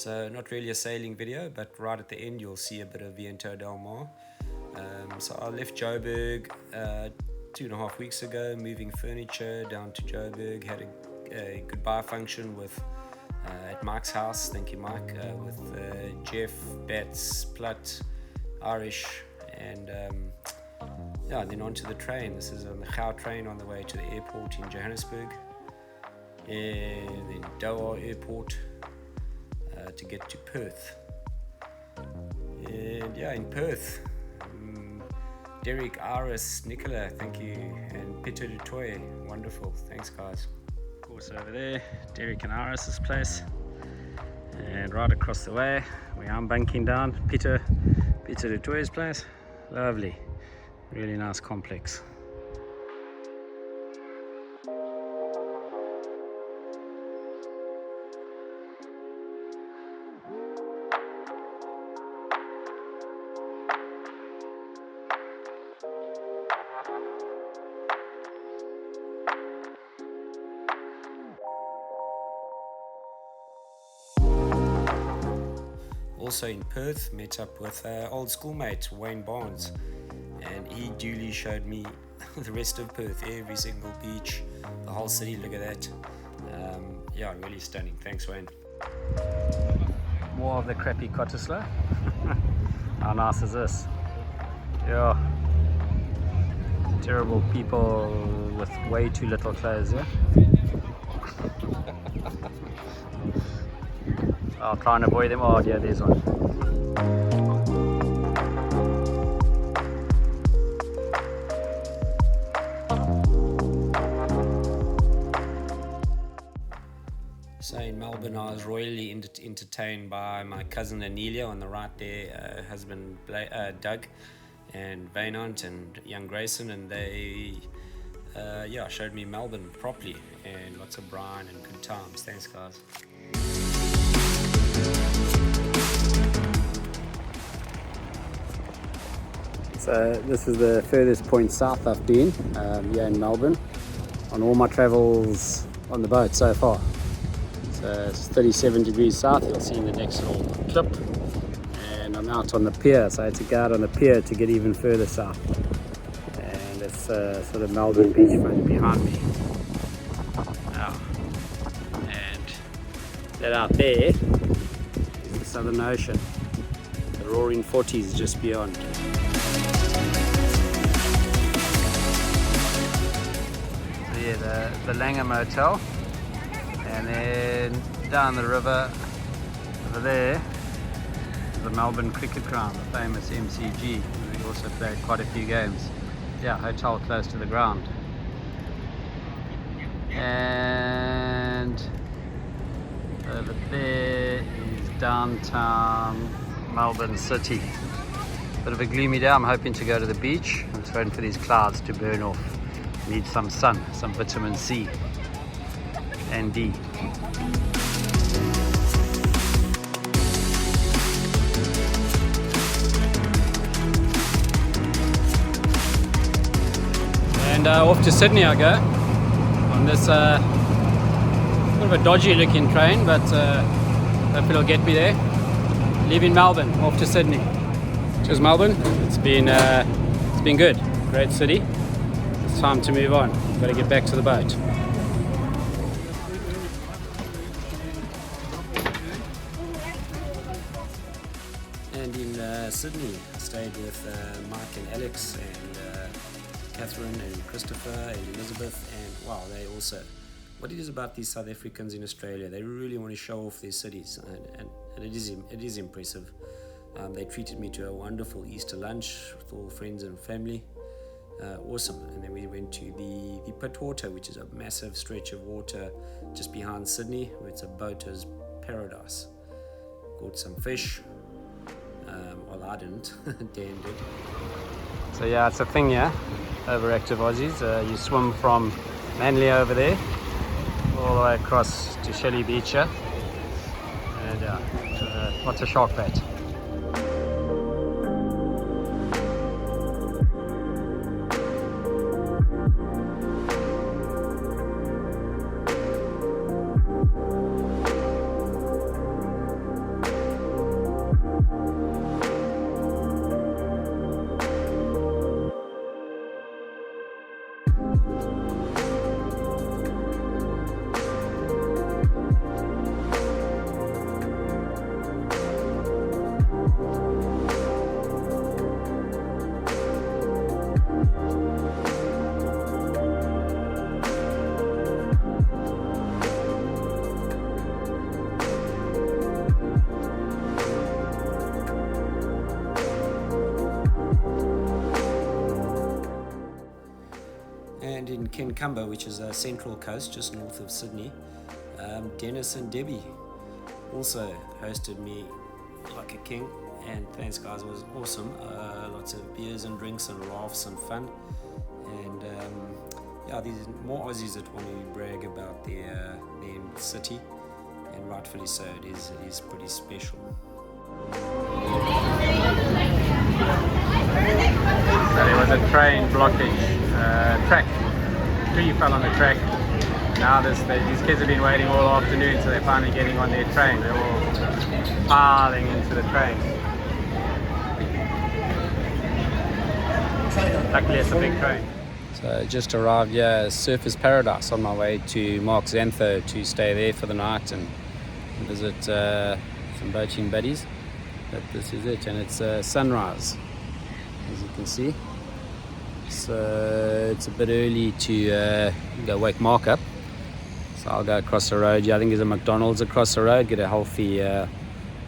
So not really a sailing video, but right at the end you'll see a bit of Viento del Mar. So I left Joburg 2.5 weeks ago, moving furniture down to Joburg. Had a goodbye function with at Mike's house, thank you Mike, with Jeff, Bats, Plut, Irish, and yeah, then onto the train. This is on the Gau train on the way to the airport in Johannesburg, and then Doha Airport to get to Perth. And yeah, in Perth, Derek, Iris, Nicola, thank you, and Peter du Toit, wonderful, thanks guys. Of course, over there, Derek and Iris's place, and right across the way, where I'm bunking down, Peter du Toit's place. Lovely, really nice complex. Also in Perth, met up with old schoolmate Wayne Barnes, and he duly showed me the rest of Perth, every single beach, the whole city. Look at that. Yeah, really stunning. Thanks, Wayne. More of the crappy Cottesloe. How nice is this? Yeah. Terrible people with way too little clothes, yeah? I'll try and avoid them. Oh yeah, there's one. So in Melbourne, I was royally entertained by my cousin Anelia on the right there, husband Doug, and Vaynant and young Grayson, and they yeah, showed me Melbourne properly, and lots of brine and good times. Thanks guys. So this is the furthest point south I've been here in Melbourne on all my travels on the boat so far. So it's 37 degrees south, you'll see in the next little clip, and I'm out on the pier, so I had to go out on the pier to get even further south, and it's sort of Melbourne beachfront behind me. Oh. And that out there is the Southern Ocean, the roaring 40s just beyond. Yeah, the Langham Hotel, and then down the river over there, the Melbourne Cricket Ground, the famous MCG. We also played quite a few games. Yeah, hotel close to the ground. And over there is downtown Melbourne City. Bit of a gloomy day. I'm hoping to go to the beach. I'm just waiting for these clouds to burn off. Need some sun, some vitamin C and D. And off to Sydney I go on this sort of a dodgy looking train, but hopefully it'll get me there. Leaving Melbourne, off to Sydney. Cheers Melbourne, it's been good, great city. It's time to move on. Got to get back to the boat. And in Sydney, I stayed with Mike and Alex and Catherine and Christopher and Elizabeth, and wow, they also, what it is about these South Africans in Australia, they really want to show off their cities, and it is impressive. They treated me to a wonderful Easter lunch with all friends and family. Awesome. And then we went to the Pittwater, which is a massive stretch of water just behind Sydney, where it's a boater's paradise. Caught some fish. Well, I didn't. Dan did. So yeah, it's a thing here. Overactive Aussies. You swim from Manly over there all the way across to Shelley Beach here, and lots of shark bait. Kincumber, which is a central coast just north of Sydney. Dennis and Debbie also hosted me like a king, and thanks guys, it was awesome. Lots of beers and drinks and laughs and fun, and yeah, these more Aussies that want to brag about their city, and rightfully so. It is pretty special. So there was a train blockage, track. Tree fell on the track. Now these kids have been waiting all afternoon, so they're finally getting on their train. They're all piling into the train. Luckily it's a big train. So just arrived here, Surfers Paradise, on my way to Mark Xantho to stay there for the night and visit some boating buddies. But this is it, and it's sunrise, as you can see. So it's a bit early to go wake Mark up. So I'll go across the road. Yeah, I think there's a McDonald's across the road, get a healthy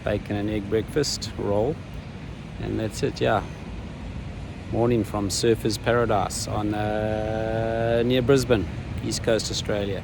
bacon and egg breakfast roll. And that's it, yeah. Morning from Surfers Paradise on near Brisbane, East Coast Australia.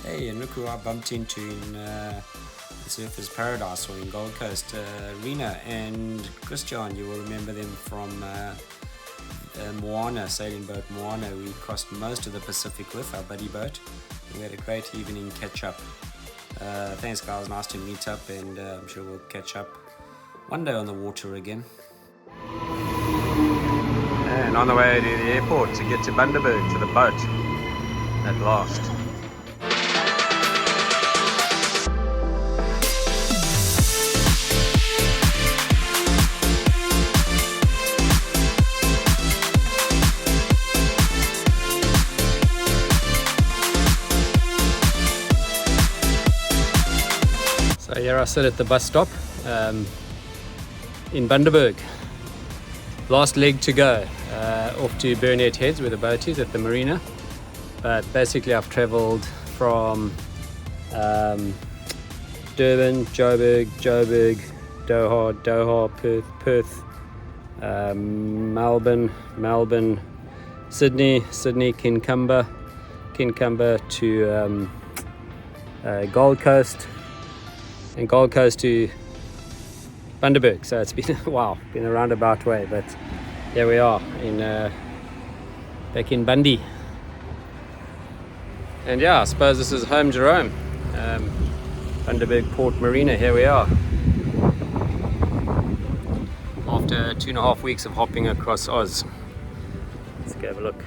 Hey, and look who I bumped into in Surfers Paradise, or in Gold Coast. Rena and Christian, you will remember them from Moana, sailing boat Moana. We crossed most of the Pacific with our buddy boat. We had a great evening catch up. Thanks guys, nice to meet up, and I'm sure we'll catch up one day on the water again. And on the way to the airport to get to Bundaberg, to the boat, at last. So here I sit at the bus stop in Bundaberg. Last leg to go, off to Burnett Heads where the boat is at the marina. But basically I've travelled from Durban, Joburg, Doha, Perth, Melbourne, Sydney, Kincumber to Gold Coast, and Gold Coast to Bundaberg. So it's been been a roundabout way, but here we are in back in Bundy. And yeah, I suppose this is home Jerome, Bundaberg Port Marina. Here we are after 2.5 weeks of hopping across Oz. Let's go have a look.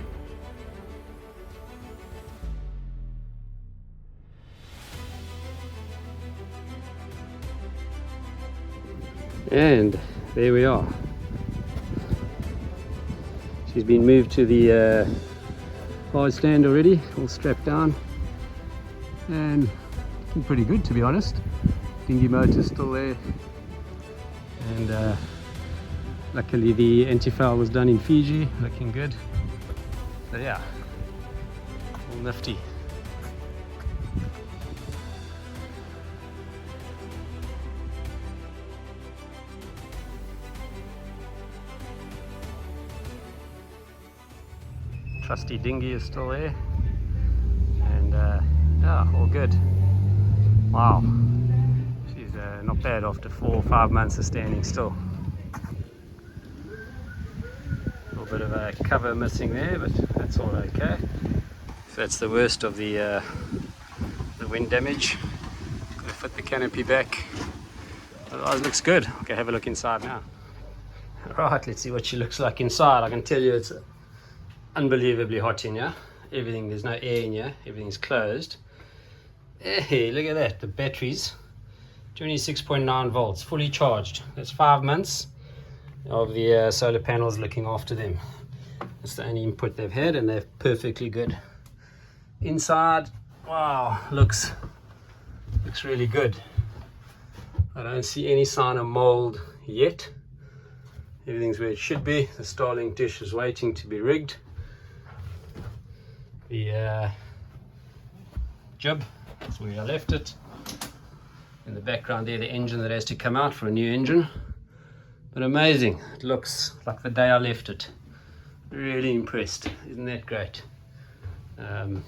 And there we are. She's been moved to the hard stand already, all strapped down, and looking pretty good, to be honest. Dinghy motor's still there, and luckily the anti-foul was done in Fiji, looking good. But yeah, all nifty. Trusty dinghy is still there, and yeah, all good. Wow, she's not bad after 4 or 5 months of standing still. A little bit of a cover missing there, but that's all okay. So that's the worst of the wind damage. Gotta fit the canopy back. Otherwise, it looks good. Okay, have a look inside now. Right, let's see what she looks like inside. I can tell you it's unbelievably hot in here. Everything, there's no air in here, everything's closed. Hey, look at that, the batteries, 26.9 volts, fully charged. That's 5 months of the solar panels looking after them. That's the only input they've had, and they're perfectly good. Inside, Wow, looks really good. I don't see any sign of mold yet. Everything's where it should be. The Starlink dish is waiting to be rigged. The jib, that's where I left it. In the background there, the engine that has to come out for a new engine. But amazing, it looks like the day I left it. Really impressed, isn't that great? Let's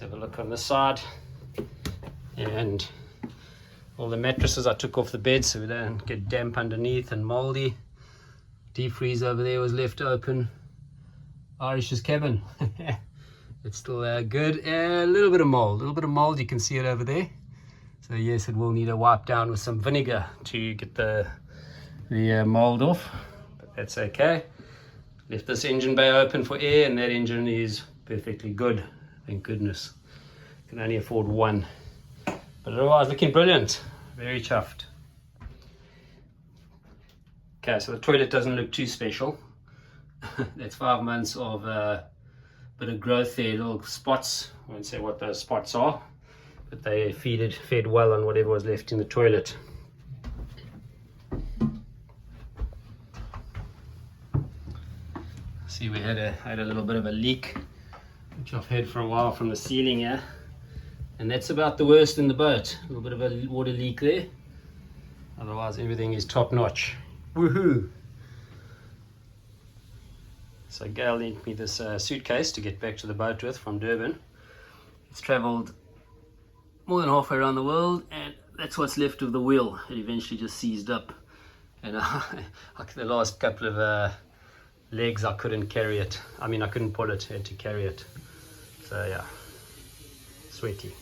have a look on this side. And all the mattresses I took off the bed so we don't get damp underneath and moldy. Deep freeze over there was left open. Irish's cabin. It's still good. A little bit of mold, you can see it over there. So yes, it will need a wipe down with some vinegar to get the mold off, but that's okay. Left this engine bay open for air, and that engine is perfectly good, thank goodness. Can only afford one, but otherwise looking brilliant. Very chuffed. Okay, so the toilet doesn't look too special. That's 5 months of bit of growth there, little spots. I won't say what those spots are, but they fed well on whatever was left in the toilet. See, we had a little bit of a leak, which I've had for a while from the ceiling here, and that's about the worst in the boat. A little bit of a water leak there. Otherwise, everything is top notch. Woohoo! So Gail lent me this suitcase to get back to the boat with from Durban. It's travelled more than halfway around the world, and that's what's left of the wheel. It eventually just seized up, and the last couple of legs I couldn't carry it. I mean, I couldn't pull it, I had to carry it. So yeah, sweaty.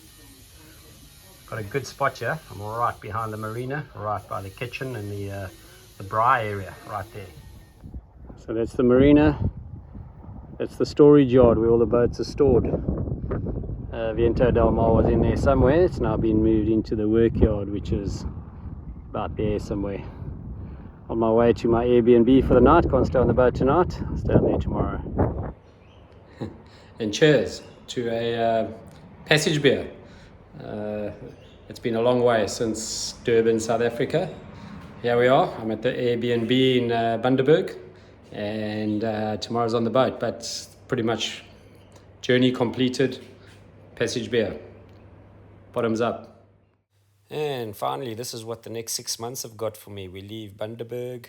Got a good spot here. I'm right behind the marina, right by the kitchen and the braai area right there. So that's the marina. That's the storage yard where all the boats are stored. Viento del Mar was in there somewhere. It's now been moved into the work yard, which is about there somewhere. On my way to my Airbnb for the night. Can't stay on the boat tonight. I'll stay on there tomorrow. And cheers to a passage beer. It's been a long way since Durban, South Africa. Here we are. I'm at the Airbnb in Bundaberg, and tomorrow's on the boat, but pretty much journey completed. Passage beer. Bottoms up. And finally, this is what the next 6 months have got for me. We leave Bundaberg,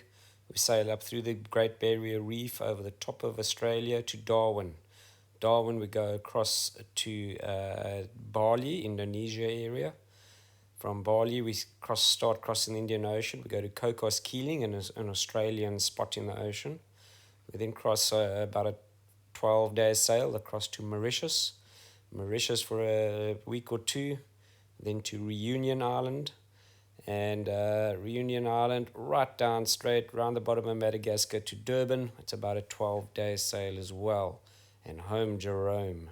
we sail up through the Great Barrier Reef over the top of Australia to Darwin. Darwin, we go across to Bali, Indonesia area. From Bali, we start crossing the Indian Ocean. We go to Cocos Keeling, an Australian spot in the ocean. We then cross about a 12-day sail across to Mauritius for a week or two, then to Reunion Island, and Reunion Island right down straight around the bottom of Madagascar to Durban. It's about a 12-day sail as well, and home Jerome.